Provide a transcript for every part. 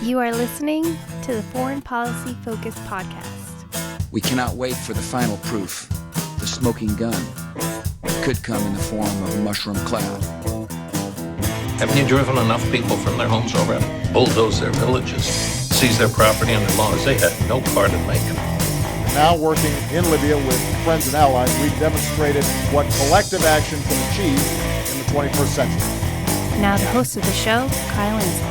You are listening to the Foreign Policy Focus podcast. We cannot wait for the final proof. The smoking gun could come in the form of a mushroom cloud. Haven't you driven enough people from their homes already? Bulldoze their villages, seize their property and their laws. They had no part in making it. Now working in Libya with friends and allies, we've demonstrated what collective action can achieve in the 21st century. Now the host of the show, Kyle Inslee.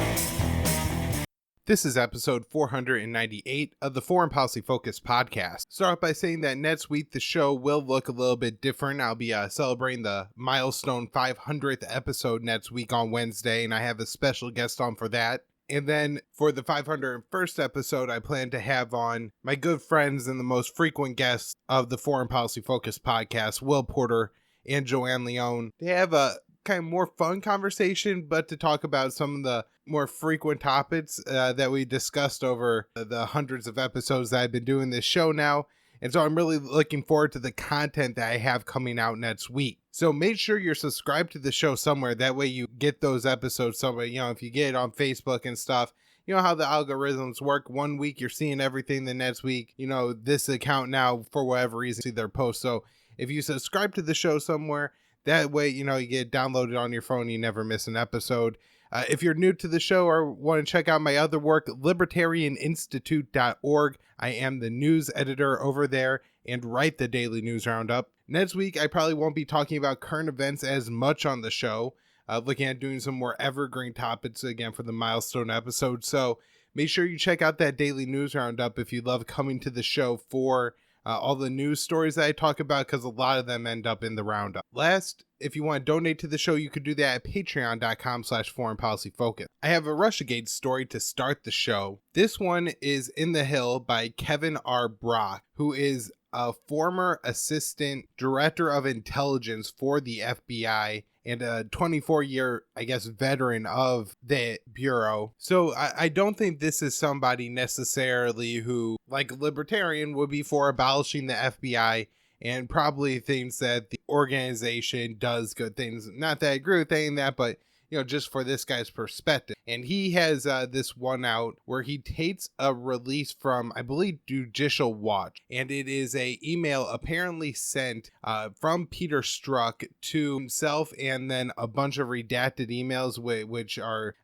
This is episode 498 of the Foreign Policy Focus podcast. Start off by saying that next week the show will look a little bit different. I'll be celebrating the milestone 500th episode next week on Wednesday, and I have a special guest on for that. And then for the 501st episode, I plan to have on my good friends and the most frequent guests of the Foreign Policy Focus podcast, Will Porter and Joanne Leone. They have a kind of more fun conversation, but to talk about some of the more frequent topics that we discussed over the hundreds of episodes that I've been doing this show now. And so I'm really looking forward to the content that I have coming out next week. So make sure you're subscribed to the show somewhere. That way you get those episodes somewhere. You know, if you get it on Facebook and stuff, you know how the algorithms work. One week you're seeing everything, the next week, you know, this account now, for whatever reason, see their posts. So if you subscribe to the show somewhere, that way, you know, you get it downloaded on your phone. You never miss an episode. If you're new to the show or want to check out my other work, libertarianinstitute.org. I am the news editor over there and write the daily news roundup. Next week, I probably won't be talking about current events as much on the show. Looking at doing some more evergreen topics again for the milestone episode. So make sure you check out that daily news roundup if you love coming to the show for all the news stories that I talk about, because a lot of them end up in the roundup. Last, if you want to donate to the show, you could do that at patreon.com/foreignpolicyfocus. I have a Russiagate story to start the show. This one is In the Hill by Kevin R. Brock, who is a former assistant director of intelligence for the FBI and a 24-year, I guess, veteran of the Bureau. So I don't think this is somebody necessarily who, like a libertarian, would be for abolishing the FBI and probably thinks that the organization does good things. Not that I agree with saying that, but you know, just for this guy's perspective. And he has this one out where he takes a release from, I believe, Judicial Watch. And it is a email apparently sent from Peter Strzok to himself, and then a bunch of redacted emails, which are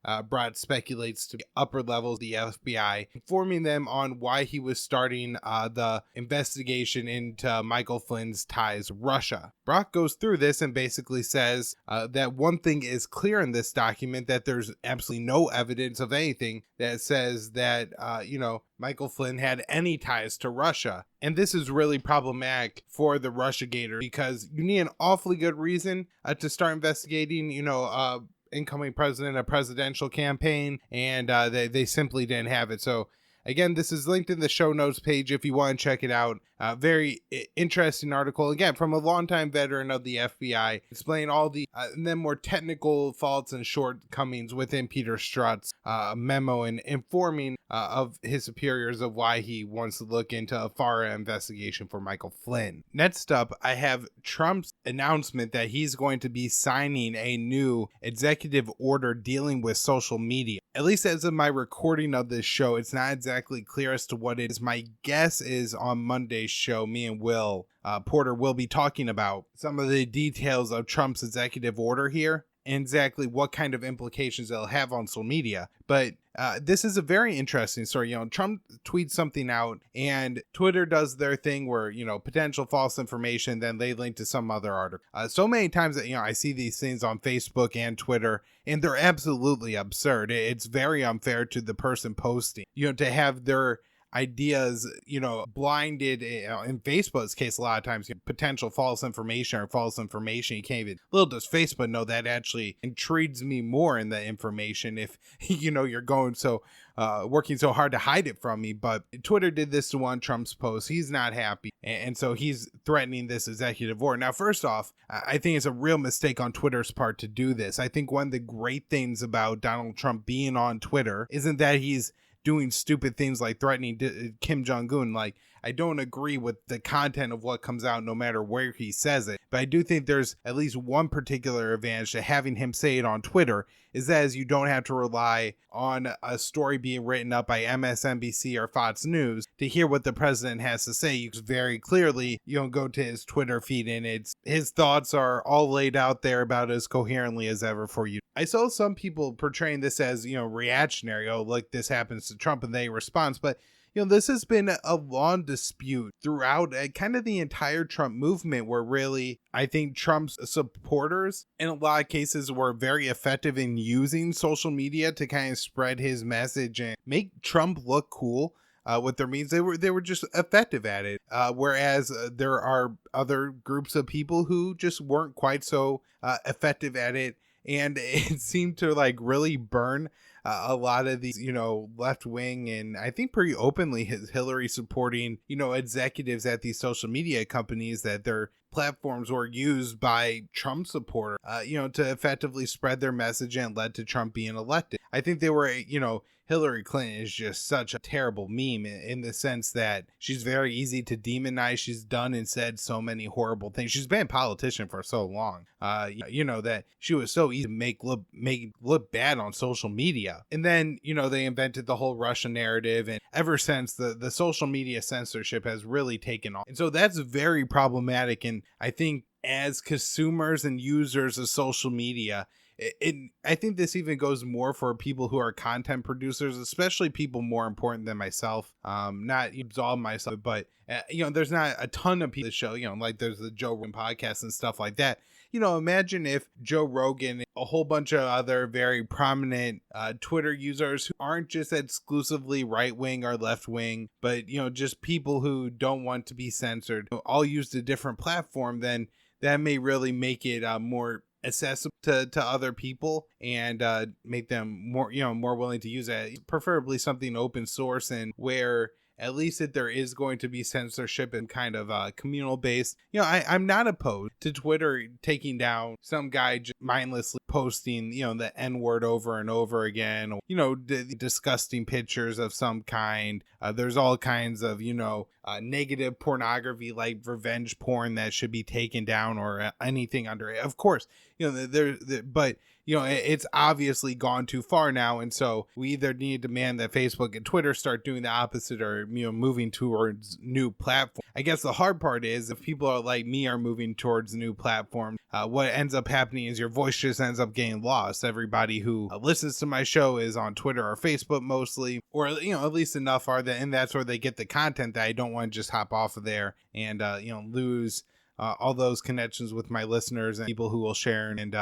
speculates to the upper levels of the FBI, informing them on why he was starting the investigation into Michael Flynn's ties with Russia. Brock goes through this and basically says that one thing is clear in this document, that there's absolutely no evidence of anything that says that, Michael Flynn had any ties to Russia. And this is really problematic for the Russiagator, because you need an awfully good reason to start investigating, incoming president, a presidential campaign, and they simply didn't have it. So again, this is linked in the show notes page if you want to check it out. Very interesting article, again, from a longtime veteran of the FBI, explaining all the and then more technical faults and shortcomings within Peter Strzok's memo, and informing of his superiors of why he wants to look into a FARA investigation for Michael Flynn. Next up, I have Trump's announcement that he's going to be signing a new executive order dealing with social media. At least as of my recording of this show, it's not exactly clear as to what it is. My guess is on Monday's show, me and Will Porter will be talking about some of the details of Trump's executive order here, and exactly what kind of implications it'll have on social media. But this is a very interesting story. Trump tweets something out, and Twitter does their thing where, potential false information, then they link to some other article. So many times that, I see these things on Facebook and Twitter, and they're absolutely absurd. It's very unfair to the person posting, to have their ideas, blinded. In Facebook's case, a lot of times, potential false information, you can't even, little does Facebook know that actually intrigues me more in the information if, you're going so, working so hard to hide it from me. But Twitter did this to one Trump's post. He's not happy. And so he's threatening this executive order. Now, first off, I think it's a real mistake on Twitter's part to do this. I think one of the great things about Donald Trump being on Twitter isn't that he's doing stupid things like threatening Kim Jong-un. Like, I don't agree with the content of what comes out no matter where he says it. But I do think there's at least one particular advantage to having him say it on Twitter, is that as you don't have to rely on a story being written up by MSNBC or Fox News to hear what the president has to say. You can very clearly, go to his Twitter feed and his thoughts are all laid out there about as coherently as ever for you. I saw some people portraying this as, reactionary. Oh, look, this happens to Trump and they respond. But this has been a long dispute throughout kind of the entire Trump movement, where really I think Trump's supporters in a lot of cases were very effective in using social media to kind of spread his message and make Trump look cool. With their means, they were just effective at it. Whereas there are other groups of people who just weren't quite so effective at it. And it seemed to really burn a lot of these, left wing and I think pretty openly Hillary supporting, executives at these social media companies, that their platforms were used by Trump supporters, to effectively spread their message and led to Trump being elected. I think they were, Hillary Clinton is just such a terrible meme in the sense that she's very easy to demonize. She's done and said so many horrible things. She's been a politician for so long, that she was so easy to make look bad on social media. And then, they invented the whole Russia narrative. And ever since, the social media censorship has really taken off. And so that's very problematic. And I think as consumers and users of social media, I think this even goes more for people who are content producers, especially people more important than myself. Not absolve myself, but there's not a ton of people that show, like there's the Joe Rogan podcast and stuff like that. Imagine if Joe Rogan, a whole bunch of other very prominent Twitter users who aren't just exclusively right wing or left wing, but just people who don't want to be censored, all used a different platform. Then that may really make it more accessible to other people and make them more willing to use it, preferably something open source and where at least if there is going to be censorship and kind of communal based, I'm not opposed to Twitter taking down some guy just mindlessly posting, the N word over and over again, or, disgusting pictures of some kind. There's all kinds of, negative pornography like revenge porn that should be taken down or anything under it. Of course, but it's obviously gone too far now. And so we either need to demand that Facebook and Twitter start doing the opposite or, moving towards new platforms. I guess the hard part is if people are like me are moving towards new platforms, what ends up happening is your voice just ends up getting lost. Everybody who listens to my show is on Twitter or Facebook mostly, or, at least enough are that, and that's where they get the content that I don't want to just hop off of there and, lose all those connections with my listeners and people who will share and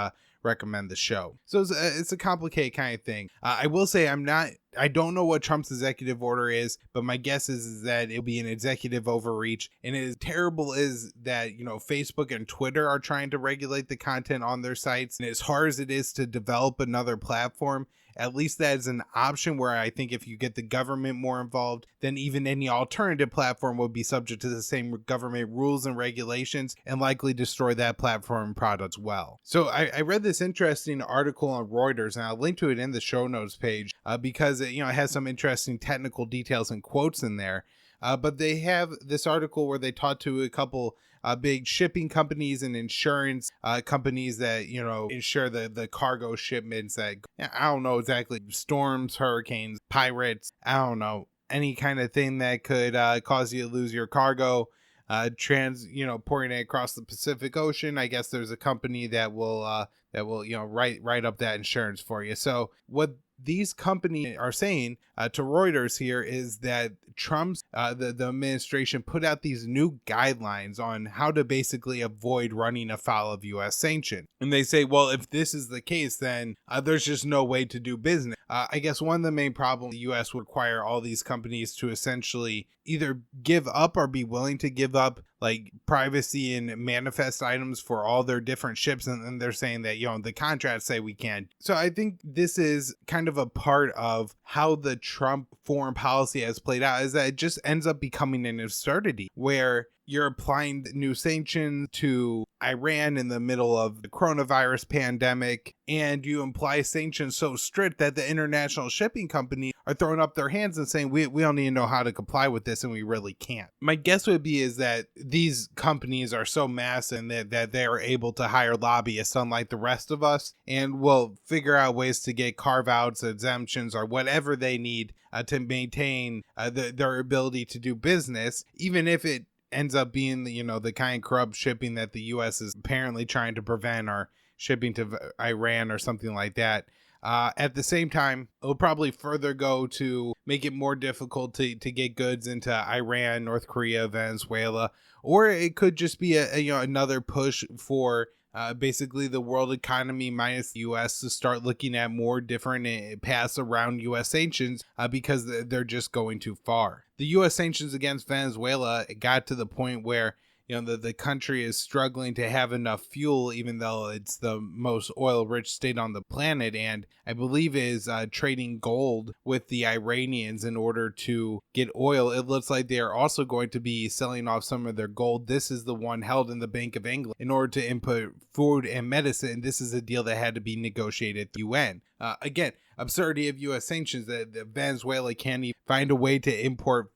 recommend the show. So it's a complicated kind of thing. I will say I don't know what Trump's executive order is, but my guess is that it'll be an executive overreach. And as terrible as that, Facebook and Twitter are trying to regulate the content on their sites, and as hard as it is to develop another platform, at least that is an option where I think if you get the government more involved, then even any alternative platform will be subject to the same government rules and regulations and likely destroy that platform product as well. So I read this interesting article on Reuters, and I'll link to it in the show notes page because it has some interesting technical details and quotes in there. But they have this article where they talked to a couple big shipping companies and insurance companies that, insure the cargo shipments that, I don't know exactly, storms, hurricanes, pirates, I don't know, any kind of thing that could cause you to lose your cargo, porting it across the Pacific Ocean. I guess there's a company that will write up that insurance for you. So what these companies are saying to Reuters here is that Trump's the administration put out these new guidelines on how to basically avoid running afoul of U.S. sanctions. And they say, well, if this is the case, then there's just no way to do business. I guess one of the main problems the U.S. would require all these companies to essentially either give up or be willing to give up like privacy and manifest items for all their different ships. And they're saying that, the contracts say we can't. So I think this is kind of a part of how the Trump foreign policy has played out, is that it just ends up becoming an absurdity where you're applying new sanctions to Iran in the middle of the coronavirus pandemic, and you apply sanctions so strict that the international shipping companies are throwing up their hands and saying, we don't even know how to comply with this, and we really can't. My guess would be is that these companies are so massive that they are able to hire lobbyists unlike the rest of us, and will figure out ways to get carve-outs, exemptions, or whatever they need to maintain their ability to do business, even if it ends up being, the kind of corrupt shipping that the U.S. is apparently trying to prevent, or shipping to Iran or something like that. At the same time, it'll probably further go to make it more difficult to get goods into Iran, North Korea, Venezuela, or it could just be another push for basically the world economy minus the U.S. to start looking at more different paths around U.S. sanctions because they're just going too far. The U.S. sanctions against Venezuela got to the point where the country is struggling to have enough fuel, even though it's the most oil-rich state on the planet, and I believe is trading gold with the Iranians in order to get oil. It looks like they are also going to be selling off some of their gold. This is the one held in the Bank of England in order to input food and medicine. This is a deal that had to be negotiated at the UN. Again, absurdity of U.S. sanctions, that Venezuela can't even find a way to import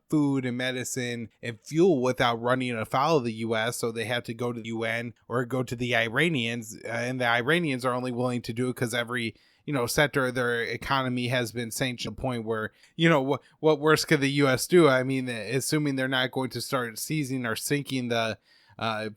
food and medicine and fuel without running afoul of the U.S., so they have to go to the UN or go to the Iranians, and the Iranians are only willing to do it because every sector of their economy has been sanctioned to the point where what worse could the U.S. do? I mean, assuming they're not going to start seizing or sinking the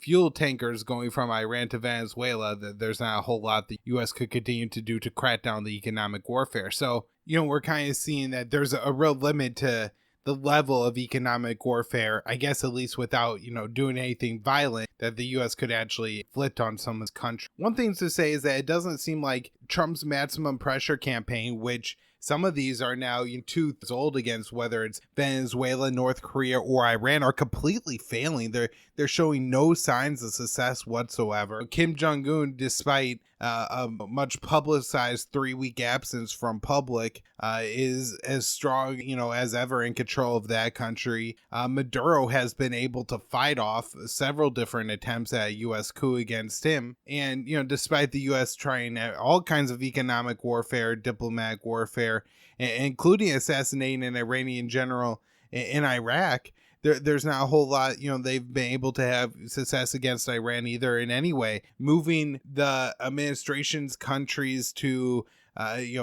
fuel tankers going from Iran to Venezuela, there's not a whole lot the U.S. could continue to do to crack down the economic warfare. So we're kind of seeing that there's a real limit to the level of economic warfare, I guess, at least without, doing anything violent, that the U.S. could actually inflict on some of this country. One thing to say is that it doesn't seem like Trump's maximum pressure campaign, which some of these are now 2 years old against, whether it's Venezuela, North Korea, or Iran, are completely failing. They're showing no signs of success whatsoever. Kim Jong-un, despite a much publicized 3-week absence from public, is as strong, as ever in control of that country. Maduro has been able to fight off several different attempts at a U.S. coup against him. And, despite the U.S. trying all kinds of economic warfare, diplomatic warfare, including assassinating an Iranian general in Iraq, there's not a whole lot, they've been able to have success against Iran either in any way. Moving the administration's countries to,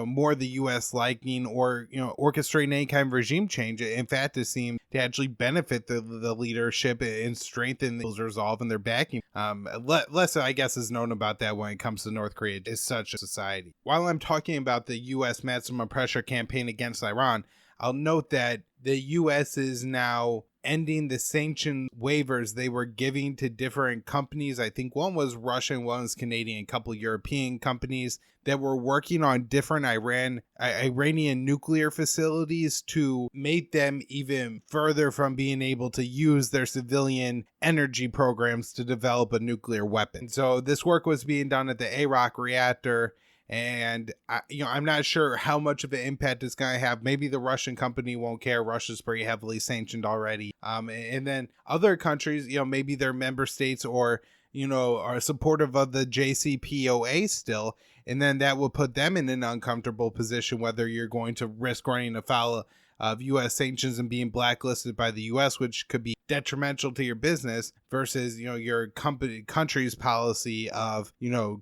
more the U.S. liking, or, orchestrating any kind of regime change. In fact, it seemed to actually benefit the leadership and strengthen the resolve and their backing. Less, I guess, is known about that when it comes to North Korea. It's such a society. While I'm talking about the U.S. maximum pressure campaign against Iran, I'll note that the U.S. is now ending the sanction waivers they were giving to different companies. I think one was Russian, one was Canadian, a couple European companies that were working on different Iranian nuclear facilities to make them even further from being able to use their civilian energy programs to develop a nuclear weapon. So this work was being done at the AROC reactor. And, I'm not sure how much of an impact it's going to have. Maybe the Russian company won't care. Russia's pretty heavily sanctioned already. And then other countries, maybe their member states or, are supportive of the JCPOA still. And then that will put them in an uncomfortable position, whether you're going to risk running afoul of U.S. sanctions and being blacklisted by the U.S., which could be detrimental to your business, versus, your country's policy of,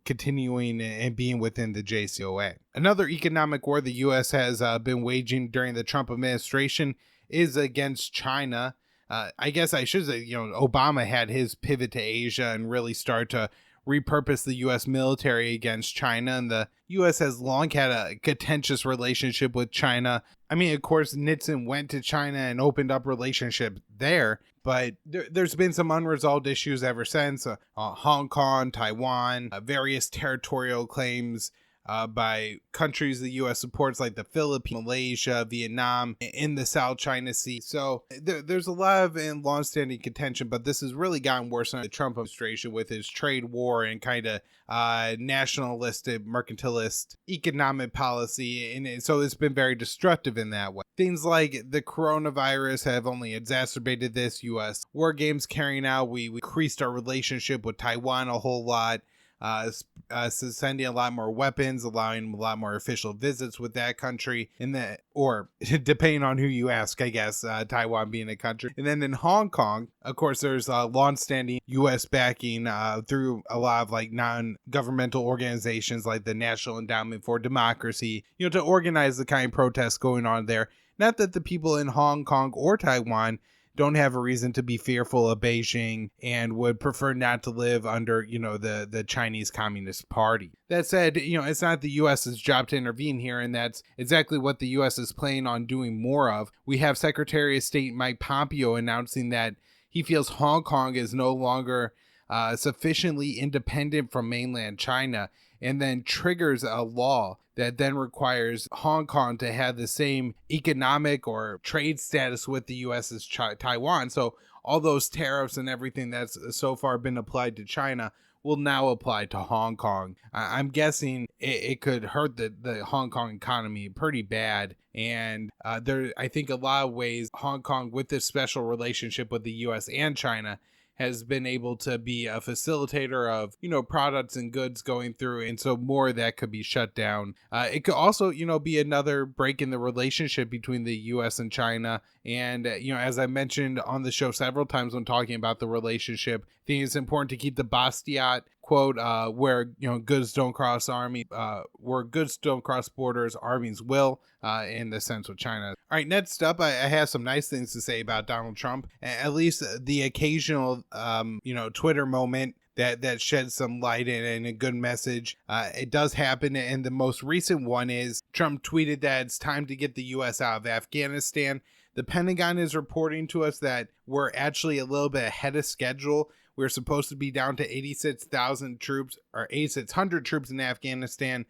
continuing and being within the JCPOA. Another economic war the U.S. has been waging during the Trump administration is against China. I guess I should say, Obama had his pivot to Asia and really start to repurpose the U.S. military against China, and the U.S. has long had a contentious relationship with China. I mean, of course, Nixon went to China and opened up relationship there, but there's been some unresolved issues ever since. Hong Kong, Taiwan, various territorial claims by countries the U.S. supports, like the Philippines, Malaysia, Vietnam, in the South China Sea. So there's a lot of long-standing contention, but this has really gotten worse under the Trump administration with his trade war and kind of nationalistic, mercantilist economic policy. And so it's been very destructive in that way. Things like the coronavirus have only exacerbated this. U.S. war games carrying out. We increased our relationship with Taiwan a whole lot. Sending a lot more weapons, allowing a lot more official visits with that country, or depending on who you ask, I guess, Taiwan being a country. And then in Hong Kong, of course, there's long-standing U.S. backing through a lot of like non-governmental organizations like the National Endowment for Democracy, to organize the kind of protests going on there. Not that the people in Hong Kong or Taiwan don't have a reason to be fearful of Beijing and would prefer not to live under, the Chinese Communist Party. That said, it's not the U.S.'s job to intervene here, and that's exactly what the U.S. is planning on doing more of. We have Secretary of State Mike Pompeo announcing that he feels Hong Kong is no longer sufficiently independent from mainland China, and then triggers a law that then requires Hong Kong to have the same economic or trade status with the U.S. as Taiwan. So all those tariffs and everything that's so far been applied to China will now apply to Hong Kong. I'm guessing it could hurt the Hong Kong economy pretty bad. And I think a lot of ways Hong Kong, with this special relationship with the U.S. and China, has been able to be a facilitator of, products and goods going through. And so more of that could be shut down. It could also, be another break in the relationship between the U.S. and China. And, as I mentioned on the show several times when talking about the relationship, I think it's important to keep the Bastiat quote, where, goods don't cross where goods don't cross borders, armies will, in the sense with China. All right, next up, I have some nice things to say about Donald Trump, at least the occasional, Twitter moment that sheds some light and a good message. It does happen, and the most recent one is Trump tweeted that it's time to get the U.S. out of Afghanistan. The Pentagon is reporting to us that we're actually a little bit ahead of schedule. We're supposed to be down to 86,000 troops or 8,600 troops in Afghanistan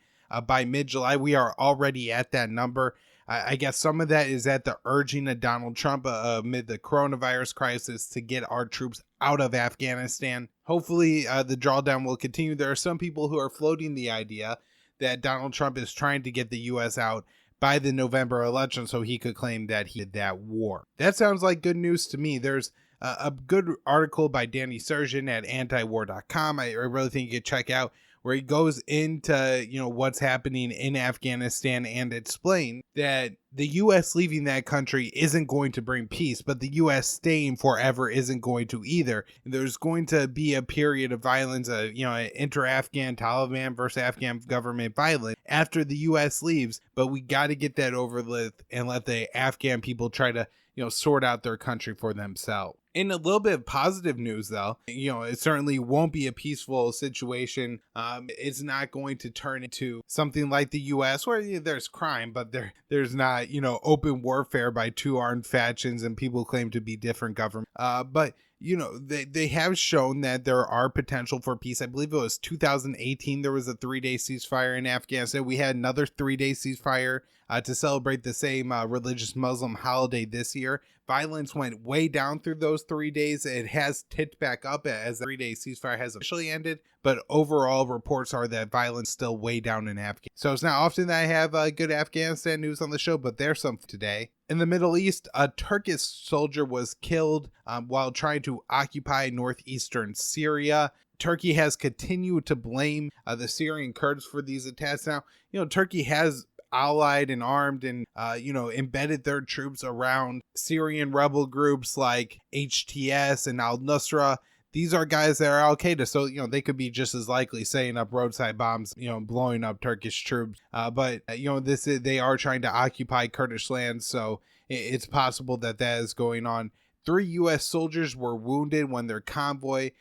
by mid-July. We are already at that number. I guess some of that is at the urging of Donald Trump amid the coronavirus crisis to get our troops out of Afghanistan. Hopefully, the drawdown will continue. There are some people who are floating the idea that Donald Trump is trying to get the U.S. out by the November election so he could claim that he did that war. That sounds like good news to me. There's a good article by Danny Surgeon at antiwar.com. I really think you could check out, where he goes into, what's happening in Afghanistan and explain that the U.S. leaving that country isn't going to bring peace, but the U.S. staying forever isn't going to either. There's going to be a period of violence, inter-Afghan Taliban versus Afghan government violence after the U.S. leaves, but we got to get that over with and let the Afghan people try to, sort out their country for themselves. In a little bit of positive news, though, it certainly won't be a peaceful situation. It's not going to turn into something like the U.S. where there's crime, but there's not, open warfare by two armed factions and people claim to be different governments. But they have shown that there are potential for peace. I believe it was 2018. There was a 3-day ceasefire in Afghanistan. We had another 3-day ceasefire to celebrate the same religious Muslim holiday this year. Violence went way down through those 3 days. It has ticked back up as the 3-day ceasefire has officially ended, but overall reports are that violence still way down in Afghanistan. So it's not often that I have good Afghanistan news on the show, but there's some today. In the Middle East, a Turkish soldier was killed while trying to occupy northeastern Syria. Turkey has continued to blame the Syrian Kurds for these attacks. Now, Turkey has allied and armed and, embedded their troops around Syrian rebel groups like HTS and al-Nusra. These are guys that are Al-Qaeda, so, they could be just as likely setting up roadside bombs, blowing up Turkish troops. But they are trying to occupy Kurdish lands, so it's possible that is going on. 3 U.S. soldiers were wounded when their convoy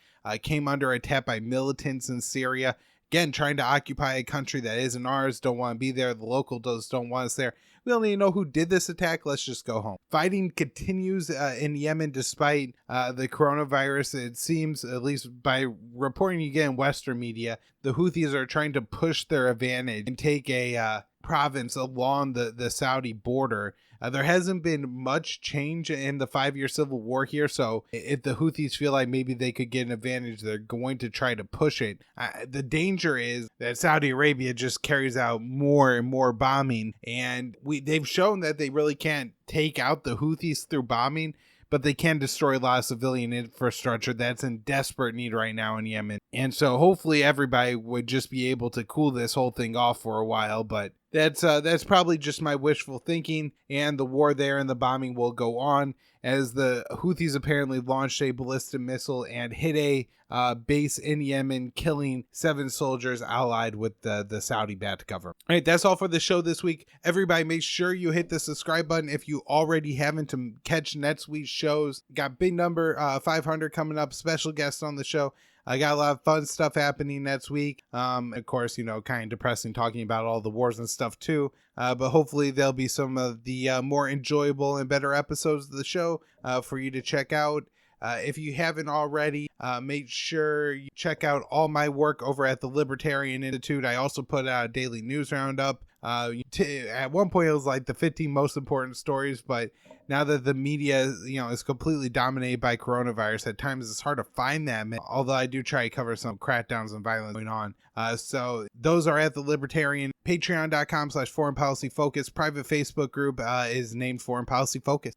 came under attack by militants in Syria. again, trying to occupy a country that isn't ours, don't want to be there. The locals don't want us there. We don't even know who did this attack. Let's just go home. Fighting continues in Yemen despite the coronavirus. It seems, at least by reporting you get in Western media, the Houthis are trying to push their advantage and take a province along the Saudi border. There hasn't been much change in the 5-year civil war here, so if the Houthis feel like maybe they could get an advantage, they're going to try to push it. The danger is that Saudi Arabia just carries out more and more bombing, and they've shown that they really can't take out the Houthis through bombing, but they can destroy a lot of civilian infrastructure that's in desperate need right now in Yemen. And so hopefully everybody would just be able to cool this whole thing off for a while, but that's probably just my wishful thinking, and the war there and the bombing will go on as the Houthis apparently launched a ballistic missile and hit a base in Yemen, killing 7 soldiers allied with the Saudi-backed government. All right, that's all for the show this week. Everybody, make sure you hit the subscribe button if you already haven't to catch next week's shows. Got big number 500 coming up, special guests on the show. I got a lot of fun stuff happening next week. Of course, kind of depressing talking about all the wars and stuff too. But hopefully there'll be some of the more enjoyable and better episodes of the show for you to check out. If you haven't already, make sure you check out all my work over at the Libertarian Institute. I also put out a daily news roundup. At one point it was like the 15 most important stories, but now that the media, is completely dominated by coronavirus, at times it's hard to find them. Although I do try to cover some crackdowns and violence going on. So those are at the Libertarian. Patreon.com/Foreign Policy Focus. Private Facebook group is named Foreign Policy Focus.